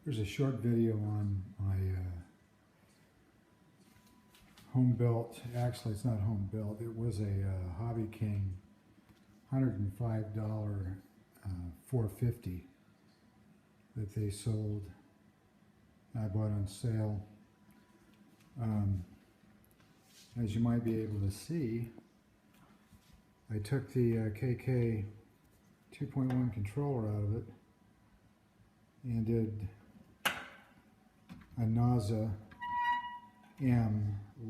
There's a short video on my home built, actually it's not home built, it was a Hobbyking $105 450 that they sold. I bought on sale. As you might be able to see, I took the KK 2.1 controller out of it and did a Naza-M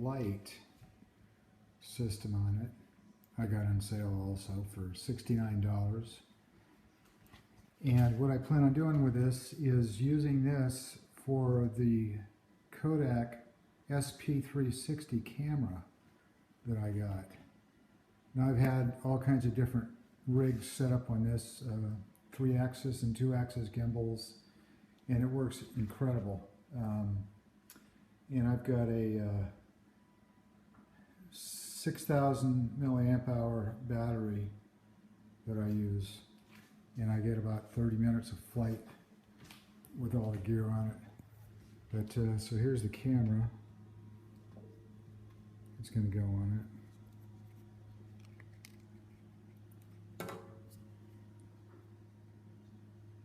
Lite system on it. I got on sale also for $69. And what I plan on doing with this is using this for the Kodak SP360 camera that I got. Now I've had all kinds of different rigs set up on this, 3-axis and 2-axis gimbals, and it works incredible. And I've got a 6,000 milliamp hour battery that I use, and I get about 30 minutes of flight with all the gear on it. But so here's the camera. It's going to go on it.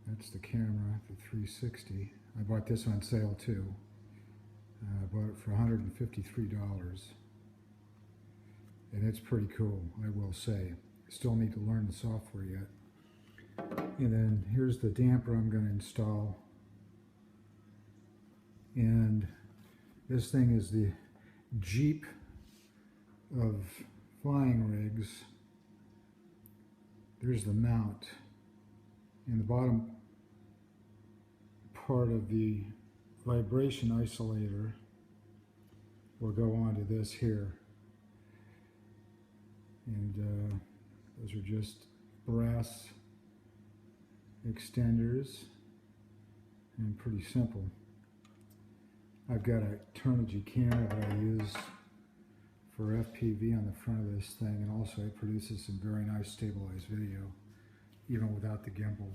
That's the camera, the 360. I bought this on sale too. I bought it for $153. And it's pretty cool, I will say. I still need to learn the software yet. And then here's the damper I'm going to install. And this thing is the Jeep of flying rigs. There's the mount. And the bottom part of the vibration isolator will go onto this here. And those are just brass extenders, and pretty simple. I've got a Turnigy camera that I use for FPV on the front of this thing, and also it produces some very nice stabilized video even without the gimbal.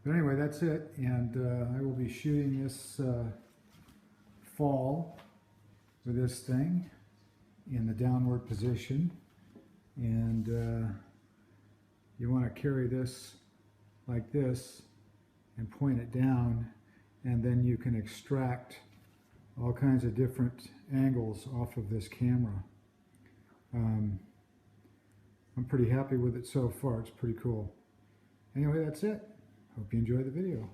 But anyway, that's it, and I will be shooting this fall with this thing in the downward position. And you want to carry this like this and point it down, and then you can extract all kinds of different angles off of this camera. I'm pretty happy with it so far. It's pretty cool. Anyway, that's it. Hope you enjoy the video.